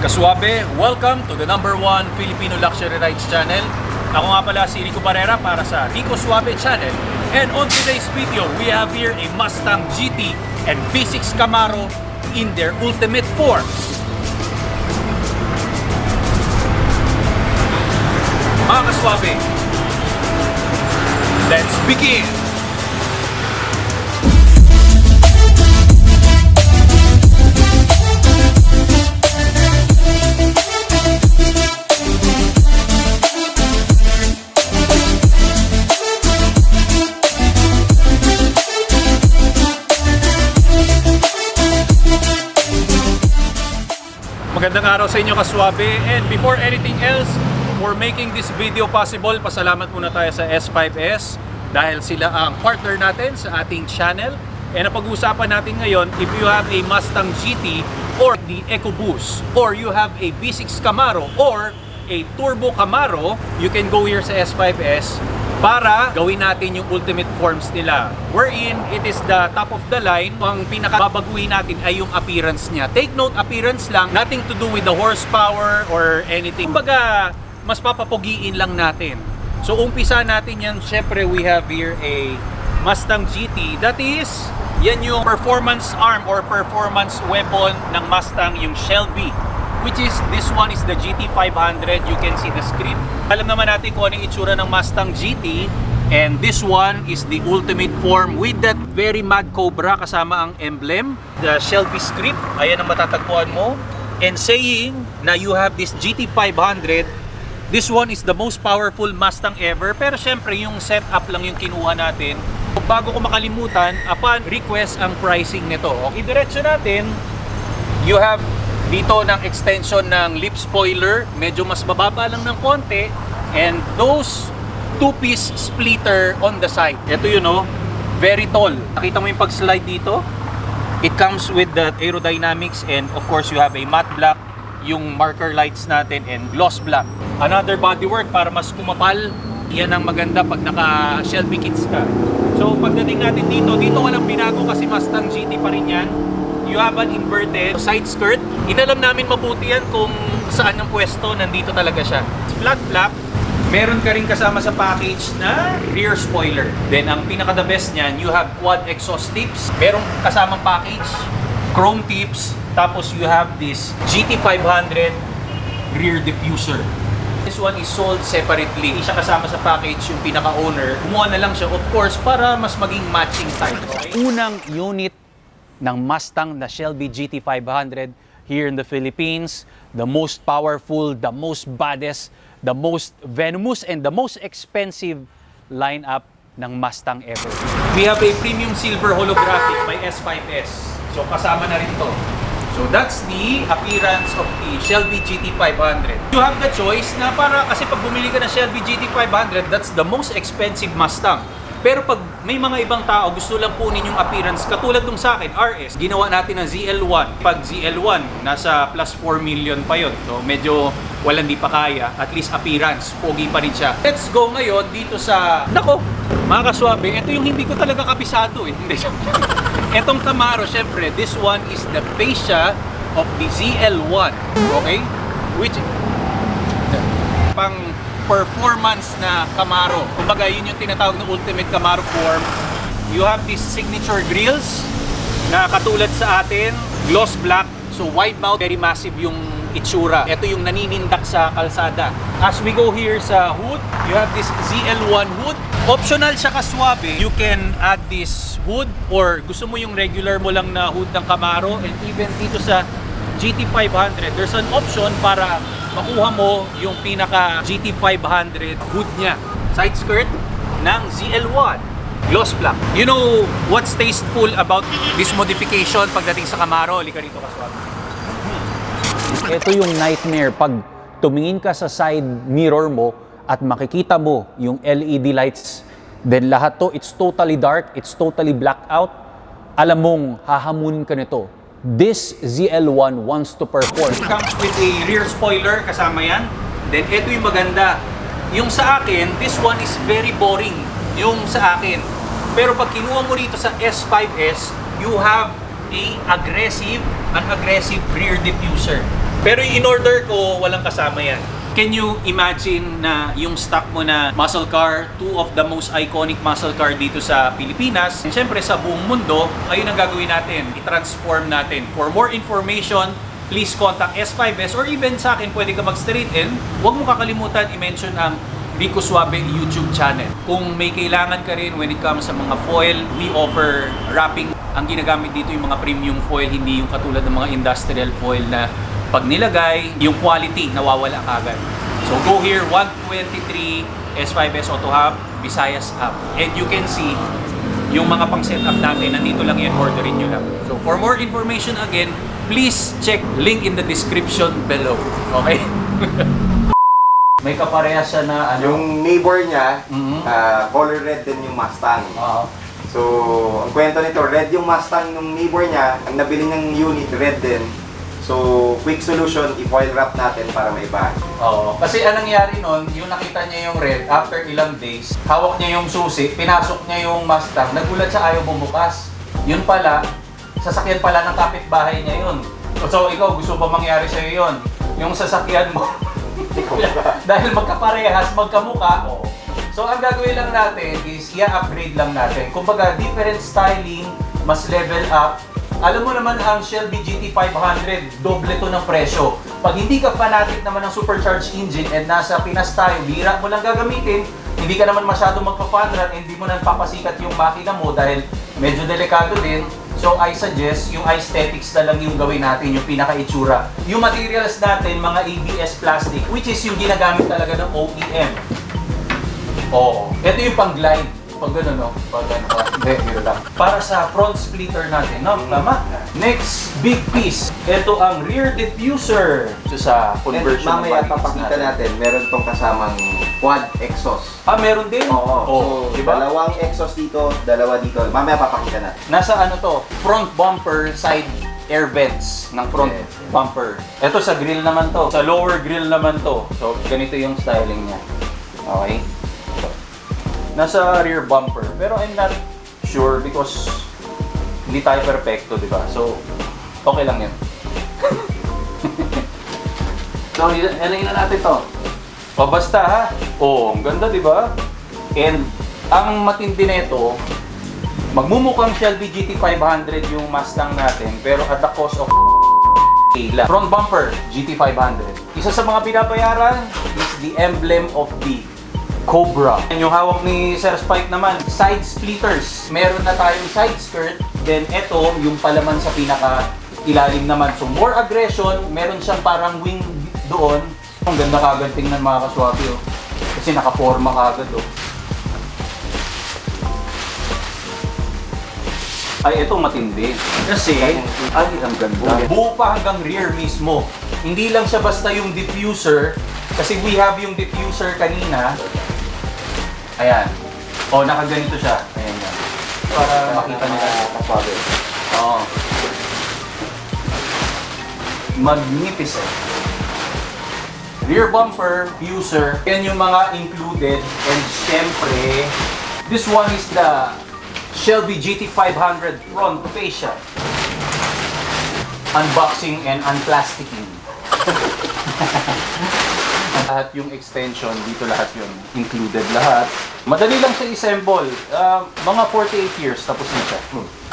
Kaswabe, welcome to the #1 Filipino Luxury Rides channel. Ako nga pala si Rico Barrera para sa RICOSWABE channel. And on today's video, we have here a Mustang GT and V6 Camaro in their ultimate forms. Mga Kaswabe, let's begin! Magandang araw sa inyo Kaswabe, and before anything else, for making this video possible, pasalamat muna tayo sa S5S dahil sila ang partner natin sa ating channel. And ang pag-uusapan natin ngayon, if you have a Mustang GT or the EcoBoost, or you have a V6 Camaro or a Turbo Camaro, you can go here sa S5S para gawin natin yung ultimate forms nila, wherein it is the top of the line. Ang pinakababaguhin natin ay yung appearance niya. Take note, appearance lang, nothing to do with the horsepower or anything. Kumbaga, mas papapugiin lang natin. So umpisa natin yan, syempre we have here a Mustang GT. That is, yan yung performance arm or performance weapon ng Mustang, yung Shelby, which is, this one is the GT500. You can see the script. Alam naman natin kung anong itsura ng Mustang GT, and this one is the ultimate form with that very mad cobra kasama ang emblem, the Shelby script. Ayan ang matatagpuan mo. And saying na you have this GT500, this one is the most powerful Mustang ever. Pero syempre yung setup lang yung kinuha natin. Bago ko makalimutan, upon request ang pricing nito. Okay, diretso natin, you have dito ng extension ng lip spoiler, medyo mas mababa lang ng konti, and those two-piece splitter on the side. Ito yun, oh, very tall. Nakita mo yung pag-slide dito? It comes with the aerodynamics, and of course you have a matte black, yung marker lights natin, and gloss black. Another bodywork para mas kumapal. Yan ang maganda pag naka Shelby kits ka. So pagdating natin dito walang binago kasi Mustang GT pa rin yan. You have an inverted side skirt. Inalam namin mabuti yan kung saan ang pwesto, nandito talaga siya. Flat flap. Meron ka rin kasama sa package na rear spoiler. Then ang pinaka-the best niyan, you have quad exhaust tips. Merong kasamang package, chrome tips. Tapos you have this GT500 rear diffuser. This one is sold separately. Hindi siya kasama sa package yung pinaka-owner. Kumuha na lang siya, of course, para mas maging matching type. Okay? Unang unit ng Mustang na Shelby GT500 here in the Philippines. The most powerful, the most baddest, the most venomous, and the most expensive lineup ng Mustang ever. We have a premium silver holographic by S5S. So kasama na rin to. So that's the appearance of the Shelby GT500. You have the choice na kasi pag bumili ka ng Shelby GT500, that's the most expensive Mustang. Pero pag may mga ibang tao gusto lang kunin yung appearance, katulad nung sa akin, RS, ginawa natin ng ZL1. Pag ZL1, nasa plus 4 million pa yun. So medyo walang di pa kaya, at least appearance, pogi pa rin siya. Let's go ngayon dito sa, nako, mga Kaswabe, ito yung hindi ko talaga kabisado eh. Etong Camaro, syempre, this one is the fascia of the ZL1. Okay? Which, pang performance na Camaro. Kumbaga, yun yung tinatawag na ultimate Camaro form. You have these signature grills na katulad sa atin, gloss black. So wide mouth, very massive yung itsura. Ito yung naninindak sa kalsada. As we go here sa hood, you have this ZL1 hood. Optional siya Kaswabe. You can add this hood, or gusto mo yung regular mo lang na hood ng Camaro, and even dito sa GT500, there's an option para makuha mo yung pinaka GT500 hood niya. Side skirt ng ZL1. Gloss black. You know what's tasteful about this modification pagdating sa Camaro? Halika rito Kaswabe. Ito yung nightmare pag tumingin ka sa side mirror mo at makikita mo yung LED lights. Then lahat to, it's totally dark, it's totally blacked out. Alam mong hahamunin ka nito. This ZL1 wants to perform. It comes with a rear spoiler, kasama yan. Then ito yung maganda. Yung sa akin, this one is very boring. Yung sa akin. Pero pag kinuha mo rito sa S5S, you have an aggressive rear diffuser. Pero yung in-order ko, walang kasama yan. Can you imagine na yung stock mo na muscle car, two of the most iconic muscle car dito sa Pilipinas, and syempre sa buong mundo, ayun ang gagawin natin, i-transform natin. For more information, please contact S5S or even sa akin, pwede ka mag-straight in. Huwag mo kakalimutan i-mention ang RICOSWABE YouTube channel. Kung may kailangan ka rin when it comes sa mga foil, we offer wrapping. Ang ginagamit dito yung mga premium foil, hindi yung katulad ng mga industrial foil na pag nilagay, yung quality nawawala kagad. So go here, 123 S5S AUTOHUB, Visayas App. And you can see yung mga pang setup natin, nandito lang yan, orderin nyo lang. So for more information again, please check link in the description below. Okay? May kaparehas siya na ano? Yung neighbor niya, color red din yung Mustang. So, ang kwento nito, red yung Mustang ng neighbor niya, ang nabili ng unit, red din. So, quick solution, i-foil wrap natin para maiba. Oo. Kasi anong nangyari nun, yung nakita niya yung red, after ilang days, hawak niya yung susi, pinasok niya yung Mustang, nagulat siya, ayaw bumukas. Yun pala, sasakyan pala ng kapitbahay niya yun. So, ikaw, gusto ba mangyari sa'yo yun? Yung sasakyan mo, dahil magkaparehas, magkamuka, so, ang gagawin lang natin is i-upgrade lang natin. Kumbaga, different styling, mas level up. Alam mo naman ang Shelby GT500, doble to ng presyo. Pag hindi ka fanatic naman ng supercharged engine and nasa Pinas tayo, bira mo lang gagamitin, hindi ka naman masyado magpa-fun run, hindi mo nang papasikat yung makina mo dahil medyo delikado din. So I suggest yung aesthetics na lang yung gawin natin, yung pinaka-itsura. Yung materials natin, mga ABS plastic, which is yung ginagamit talaga ng OEM. Oo. Ito yung pang-glide. Pag gano'n, no? Pag gano'n ka. Hindi, gano'n lang. Para sa front splitter natin, no? Tama? Next big piece. Ito ang rear diffuser. So sa conversion And mamaya papakita natin, meron tong kasamang quad exhaust. Ah, meron din? Oo. So, diba? dalawang exhaust dito, dalawa dito. Mamaya papakita natin. Nasa ano to? Front bumper, side air vents ng front bumper. Ito sa grill naman to. Sa lower grill naman to. So, ganito yung styling niya. Okay? Nasa rear bumper. Pero I'm not sure because hindi tayo perfecto, di ba? So, okay lang yan. So, ano na natin to? O, basta ha? Oh, ang ganda, di ba? And, ang matindi nito, magmumukhang Shelby GT500 yung Mustang natin, pero at the cost of lang. Front bumper, GT500. Isa sa mga binabayaran is the emblem of the Cobra. Yung hawak ni Sir Spike naman, side splitters. Meron na tayong side skirt. Then ito, yung palaman sa pinaka ilalim naman. So more aggression, meron siyang parang wing doon. Ang ganda kagad tingnan mga kaswabe, oh. Kasi nakaporma kagad, oh. Ay, ito matindi. Kasi, ay, ang ganda. Buo pa hanggang rear mismo. Hindi lang siya basta yung diffuser. Kasi we have yung diffuser kanina. Ayan. O, nakaganito siya. Ayan yan. Para makita nila. Kaswabe. Oo. Magnificent. Rear bumper, diffuser. Yan yung mga included. And syempre, this one is the Shelby GT500 front fascia. Unboxing and unplasticking. Lahat yung extension, dito lahat yun. Included lahat. Madali lang siya i-assemble. Mga 48 years, tapos na siya.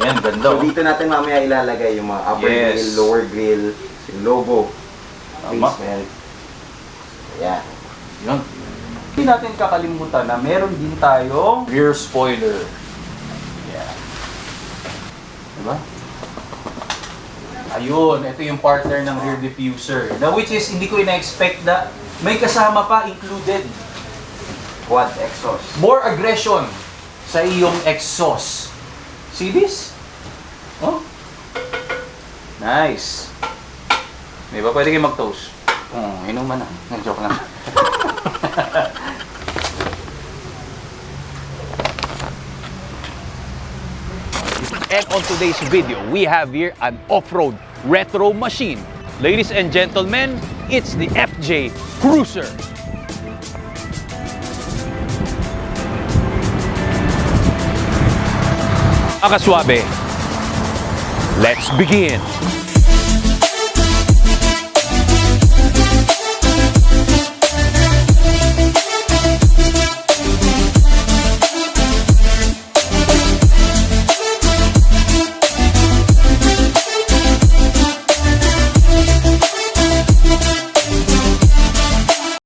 Yan, ganda. So dito natin mamaya ilalagay yung mga upper grill, lower grill, yung logo. Placement. Ayan. Yun. Hindi natin kakalimutan na meron din tayong rear spoiler. Yan. Diba? Ayun, ito yung partner ng rear diffuser. Now, which is, hindi ko ina-expect na may kasama pa included. Quad exhaust. More aggression sa iyong exhaust. See this? Oh? Nice. May ba pwede kayo mag-toast? Inuman na. Joke lang. And on today's video, we have here an off-road retro machine. Ladies and gentlemen, it's the FJ Cruiser. Mga kaswabe, let's begin!